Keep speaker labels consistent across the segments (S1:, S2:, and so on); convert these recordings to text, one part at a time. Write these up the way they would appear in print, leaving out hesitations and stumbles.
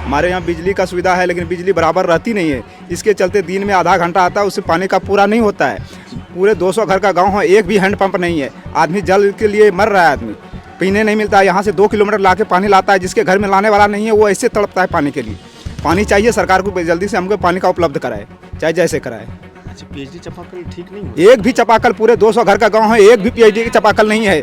S1: हमारे यहाँ बिजली का सुविधा है, लेकिन बिजली बराबर रहती नहीं है। इसके चलते दिन में आधा घंटा आता है, उससे पानी का पूरा नहीं होता है। पूरे 200 घर का गांव है, एक भी हैंडपंप नहीं है। आदमी जल के लिए मर रहा है, आदमी पीने नहीं मिलता है। यहाँ से 2 किलोमीटर ला के पानी लाता है, जिसके घर में लाने वाला नहीं है वो ऐसे तड़पता है पानी के लिए। पानी चाहिए, सरकार को जल्दी से हमको पानी का उपलब्ध कराए, चाहे जैसे कराए।
S2: अच्छा, पीएचडी चापाकल ठीक नहीं है?
S1: एक भी चापाकल, पूरे 200 घर का गांव है, एक भी पीएचडी की चापाकल नहीं है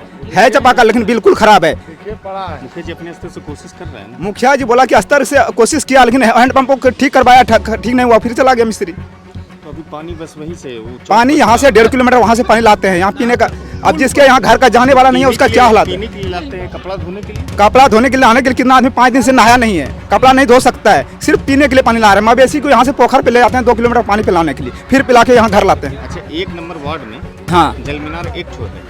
S1: चापाकल, लेकिन बिल्कुल खराब है।
S2: मुखिया जी अपने स्तर से कोशिश कर रहे हैं ना?
S1: मुखिया जी बोला कि स्तर से कोशिश किया, लेकिन हैंडपंप को ठीक करवाया, ठीक नहीं हुआ, फिर चला गया मिस्त्री।
S2: तो अभी पानी बस वहीं से
S1: पानी यहाँ से 1.5 किलोमीटर वहाँ से पानी लाते हैं, यहाँ पीने का। अब जिसके यहाँ घर का जाने वाला नहीं है उसका क्या हालात है?
S2: पीने के लिए लाते हैं, कपड़ा धोने के लिए?
S1: कपड़ा धोने के लिए आने के लिए कितना आदमी 5 दिन से नहाया नहीं है, कपड़ा नहीं धो सकता है, सिर्फ पीने के लिए पानी ला रहे हैं। मवेशी को यहाँ से पोखर पे ले जाते हैं 2 किलोमीटर पानी पिलाने के लिए, फिर पिला के यहाँ घर लाते हैं।
S2: अच्छा, 1 नंबर वार्ड में
S1: हाँ,
S2: जलमीनार एक ठो है।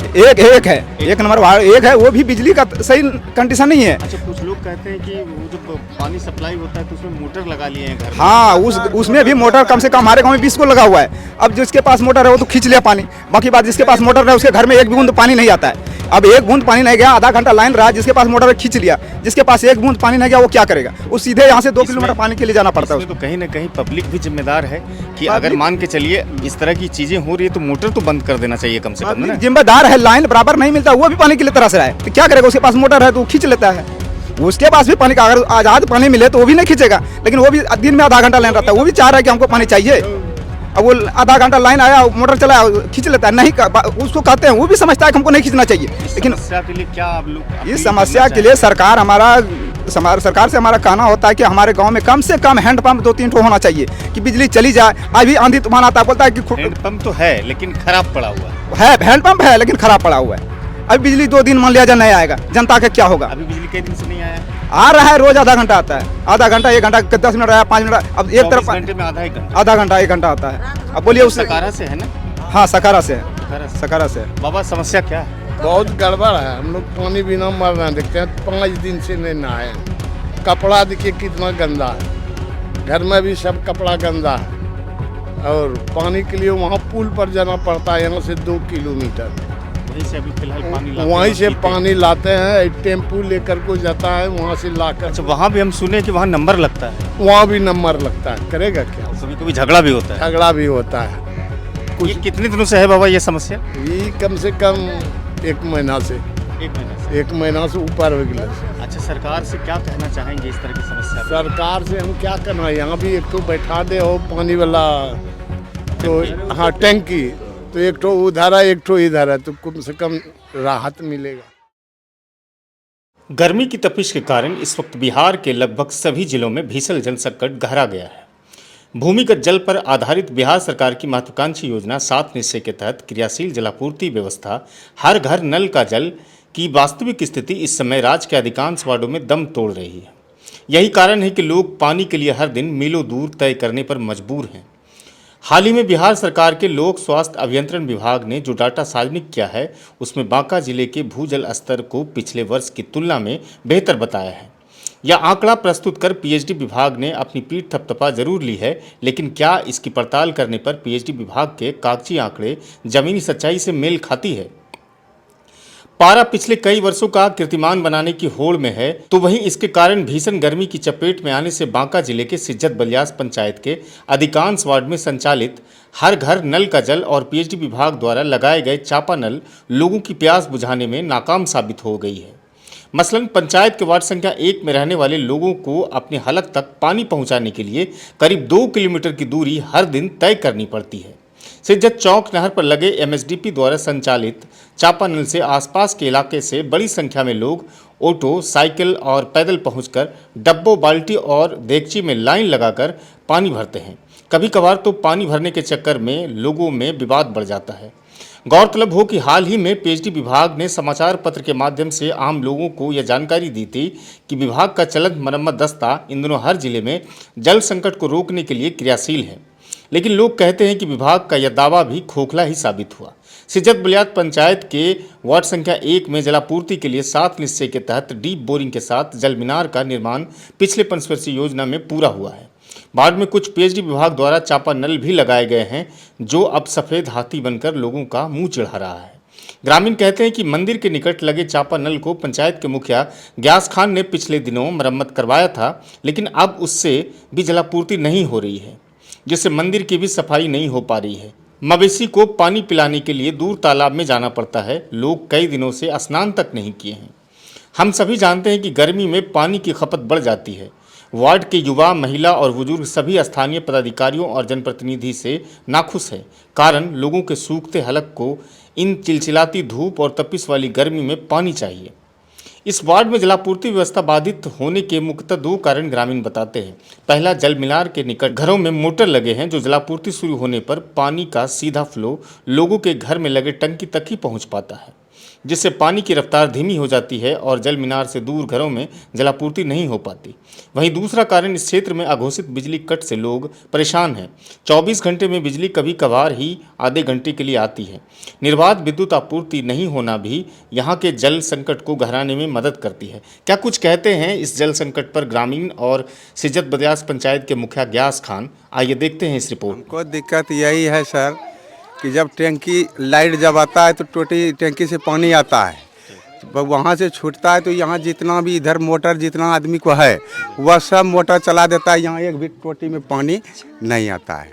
S1: एक है, 1 नंबर वार्ड एक है, वो भी बिजली का सही कंडीशन नहीं है।
S2: अच्छा, कुछ लोग कहते हैं कि वो जब पानी सप्लाई होता है तो उसमें मोटर लगा लिए हैं घर में।
S1: हाँ, उसमें भी मोटर कम से कम हमारे गांव में 20 को लगा हुआ है। अब जिसके पास मोटर है वो तो खींच लिया पानी, बाकी बात जिसके पास मोटर है उसके घर में एक बूंद पानी नहीं आता है। अब एक बूंद पानी नहीं गया, आधा घंटा लाइन रहा, जिसके पास मोटर है खींच लिया, जिसके पास एक बूंद पानी नहीं गया वो क्या करेगा? वो सीधे यहाँ से 2 किलोमीटर पानी के लिए जाना पड़ता है।
S2: तो कहीं ना कहीं पब्लिक भी जिम्मेदार है कि अगर मान के चलिए इस तरह की चीजें हो रही है तो मोटर तो बंद कर देना चाहिए कम से कम ना।
S1: जिम्मेदार है, लाइन बराबर नहीं मिलता, वो भी पानी के लिए तरस रहा है, तो क्या करेगा? उसके पास मोटर है तो वो खींच लेता है। उसके पास भी पानी का अगर आजाद पानी मिले तो वो भी नहीं खींचेगा, लेकिन वो भी दिन में आधा घंटा लाइन रहता है, वो भी चाह रहा है कि हमको पानी चाहिए। अब वो आधा घंटा लाइन आया, मोटर चलाया, खींच लेता है। नहीं, उसको कहते हैं, वो भी समझता है कि हमको नहीं खींचना चाहिए। लेकिन
S2: समस्या के लिए क्या आप लोग
S1: इस समस्या के लिए सरकार से हमारा कहना होता है कि हमारे गांव में कम से कम हैंडपंप 2-3 ठो होना चाहिए कि बिजली चली जाए। अभी आंधी तूफान आता है, बोलता है कि
S2: हैंडपंप तो है लेकिन खराब पड़ा हुआ
S1: है, हैंडपंप है लेकिन खराब पड़ा हुआ है। अभी बिजली 2 दिन मान लिया जाए नहीं आएगा, जनता का क्या होगा?
S2: अभी बिजली कई दिन से नहीं आया?
S1: आ रहा है, रोज आधा घंटा आता है, आधा घंटा 1 घंटा 10 मिनट आया, 5 मिनट। अब एक तरफ
S2: घंटे में आधा
S1: घंटा 1 घंटा आता है। अब बोलिए उससे
S2: सकारा से है ना?
S1: हाँ, सकारा से है, सकारा से।
S2: बाबा समस्या क्या है?
S3: बहुत गड़बड़ है, हम लोग पानी बिना मर रहे हैं। देखते हैं 5 दिन से नहीं नहाए। कपड़ा देखिए कितना गंदा है, घर में भी सब कपड़ा गंदा है। और पानी के लिए वहाँ पुल पर जाना पड़ता है, यहाँ से 2 किलोमीटर।
S2: वहीं से अभी फिलहाल
S3: वहीं से पानी लाते हैं, टेम्पू लेकर को जाता है वहाँ से लाकर।
S2: अच्छा, वहाँ भी हम सुने कि वहाँ नंबर लगता है?
S3: वहाँ भी नंबर लगता है, करेगा क्या?
S2: कभी कभी झगड़ा भी होता है?
S3: झगड़ा भी होता है।
S2: ये कितने दिनों से है बाबा ये समस्या?
S3: ये कम से कम 1 महीना से। 1 महीना से ऊपर हो गया।
S2: अच्छा, सरकार से क्या कहना चाहेंगे इस तरह की समस्या?
S3: सरकार से हम क्या करना, यहाँ भी एक तो बैठा दे हो पानी वाला, तो हाँ टैंकी, तो एक तो उधर है एक तो इधर है, तो कम से कम राहत मिलेगा।
S2: गर्मी की तपिश के कारण इस वक्त बिहार के लगभग सभी जिलों में भीषण जल संकट गहरा गया है। भूमिगत जल पर आधारित बिहार सरकार की महत्वाकांक्षी योजना 7 निश्चय के तहत क्रियाशील जलापूर्ति व्यवस्था हर घर नल का जल की वास्तविक स्थिति इस समय राज्य के अधिकांश वार्डों में दम तोड़ रही है। यही कारण है कि लोग पानी के लिए हर दिन मीलों दूर तय करने पर मजबूर हैं। हाल ही में बिहार सरकार के लोक स्वास्थ्य अभियंत्रण विभाग ने जो डाटा सार्वजनिक किया है उसमें बांका जिले के भूजल स्तर को पिछले वर्ष की तुलना में बेहतर बताया है। यह आंकड़ा प्रस्तुत कर पीएचडी विभाग ने अपनी पीठ थपथपा जरूर ली है, लेकिन क्या इसकी पड़ताल करने पर पीएचडी विभाग के कागजी आंकड़े जमीनी सच्चाई से मेल खाती है? पारा पिछले कई वर्षों का कीर्तिमान बनाने की होड़ में है, तो वहीं इसके कारण भीषण गर्मी की चपेट में आने से बांका जिले के सिज्जत बलियास पंचायत के अधिकांश वार्ड में संचालित हर घर नल का जल और पीएचडी विभाग द्वारा लगाए गए चापा नल लोगों की प्यास बुझाने में नाकाम साबित हो गई है। मसलन पंचायत के वार्ड संख्या 1 में रहने वाले लोगों को अपने हलक तक पानी पहुंचाने के लिए करीब 2 किलोमीटर की दूरी हर दिन तय करनी पड़ती है। सिज्जत चौक नहर पर लगे एमएसडीपी द्वारा संचालित चापानल से आसपास के इलाके से बड़ी संख्या में लोग ऑटो, साइकिल और पैदल पहुंचकर डब्बों, बाल्टी और देगची में लाइन लगाकर पानी भरते हैं। कभी कभार तो पानी भरने के चक्कर में लोगों में विवाद बढ़ जाता है। गौरतलब हो कि हाल ही में पीएचडी विभाग ने समाचार पत्र के माध्यम से आम लोगों को यह जानकारी दी थी कि विभाग का चलंत मरम्मत दस्ता इन दिनों हर जिले में जल संकट को रोकने के लिए क्रियाशील है। लेकिन लोग कहते हैं कि विभाग का यह दावा भी खोखला ही साबित हुआ। सिज्जत बलियास पंचायत के वार्ड संख्या 1 में जलापूर्ति के लिए 7 निश्चय के तहत डीप बोरिंग के साथ जल मीनार का निर्माण पिछले पंचवर्षीय योजना में पूरा हुआ है। वार्ड में कुछ पीएचडी विभाग द्वारा चापा नल भी लगाए गए हैं, जो अब सफ़ेद हाथी बनकर लोगों का मुंह चिढ़ा रहा है। ग्रामीण कहते हैं कि मंदिर के निकट लगे चापा नल को पंचायत के मुखिया ग्यास खान ने पिछले दिनों मरम्मत करवाया था, लेकिन अब उससे भी जलापूर्ति नहीं हो रही है, जिससे मंदिर की भी सफाई नहीं हो पा रही है। मवेशी को पानी पिलाने के लिए दूर तालाब में जाना पड़ता है। लोग कई दिनों से स्नान तक नहीं किए हैं। हम सभी जानते हैं कि गर्मी में पानी की खपत बढ़ जाती है। वार्ड के युवा, महिला और बुजुर्ग सभी स्थानीय पदाधिकारियों और जनप्रतिनिधि से नाखुश है। कारण लोगों के सूखते हलक को इन चिलचिलाती धूप और तपिश वाली गर्मी में पानी चाहिए। इस वार्ड में जलापूर्ति व्यवस्था बाधित होने के मुख्यतः दो कारण ग्रामीण बताते हैं। पहला, जल मीनार के निकट घरों में मोटर लगे हैं, जो जलापूर्ति शुरू होने पर पानी का सीधा फ्लो लोगों के घर में लगे टंकी तक ही पहुंच पाता है, जिससे पानी की रफ्तार धीमी हो जाती है और जल मीनार से दूर घरों में जलापूर्ति नहीं हो पाती। वहीं दूसरा कारण, इस क्षेत्र में अघोषित बिजली कट से लोग परेशान हैं। 24 घंटे में बिजली कभी कभार ही आधे घंटे के लिए आती है। निर्बाध विद्युत आपूर्ति नहीं होना भी यहाँ के जल संकट को गहराने में मदद करती है। क्या कुछ कहते हैं इस जल संकट पर ग्रामीण और सिज्जत बदियास पंचायत के मुखिया ग्यास खान। आइए देखते हैं इस रिपोर्ट।
S4: हमको दिक्कत यही है सर कि जब टैंकी लाइट जब आता है तो टोटी टैंकी से पानी आता है, वहाँ से छूटता है तो यहाँ जितना भी इधर मोटर जितना आदमी को है वह सब मोटर चला देता है। यहाँ एक भी टोटी में पानी नहीं आता है,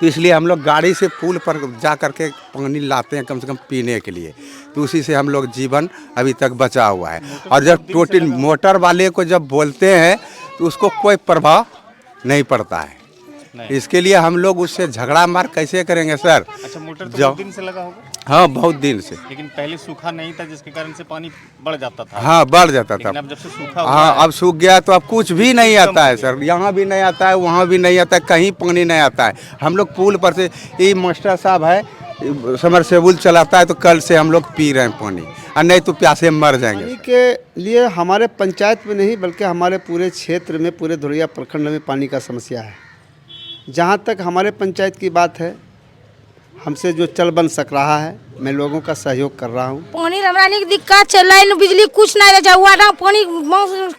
S4: तो इसलिए हम लोग गाड़ी से पुल पर जा कर के पानी लाते हैं कम से कम पीने के लिए। तो उसी से हम लोग जीवन अभी तक बचा हुआ है। और जब टोटी मोटर वाले को जब बोलते हैं तो उसको कोई प्रभाव नहीं पड़ता है। इसके लिए हम लोग उससे झगड़ा मार कैसे करेंगे सर?
S2: अच्छा, मोटर तो बहुत दिन से लगा होगा?
S4: हाँ, बहुत दिन से।
S2: लेकिन पहले सूखा नहीं था, जिसके कारण से पानी बढ़ जाता था।
S4: हाँ, बढ़ जाता था।
S2: अब जब से सूखा हुआ
S4: हाँ,
S2: है,
S4: अब सूख गया तो अब कुछ भी नहीं आता है सर। यहाँ भी नहीं आता है, वहाँ भी नहीं आता है, कहीं पानी नहीं आता है। हम लोग पुल पर से, ये मास्टर साहब है समरसेबुल चलाता है, तो कल से हम लोग पी रहे हैं पानी, और नहीं तो प्यासे मर जाएंगे।
S5: पानी के लिए हमारे पंचायत में नहीं बल्कि हमारे पूरे क्षेत्र में, पूरे धुरिया प्रखंड में पानी का समस्या है। जहाँ तक हमारे पंचायत की बात है, हमसे जो चल बन सक रहा है, मैं लोगों का सहयोग कर रहा हूँ।
S6: पानी हमरा नहीं दिक्कत चल लाइन बिजली कुछ नहीं रह जाऊँ ना, पानी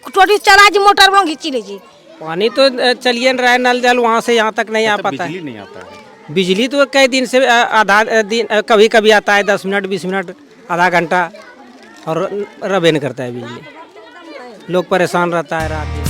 S6: टोटी चला जी मोटर में घींची ले जी।
S7: पानी तो चलिए रहा है, नल जल वहाँ से यहाँ तक नहीं आ पाता है।
S2: बिजली नहीं आता है।
S7: बिजली तो कई दिन से आधा दिन कभी कभी आता है, 10 मिनट 20 मिनट आधा घंटा, और रबे नहीं करता है बिजली। लोग परेशान रहता है रात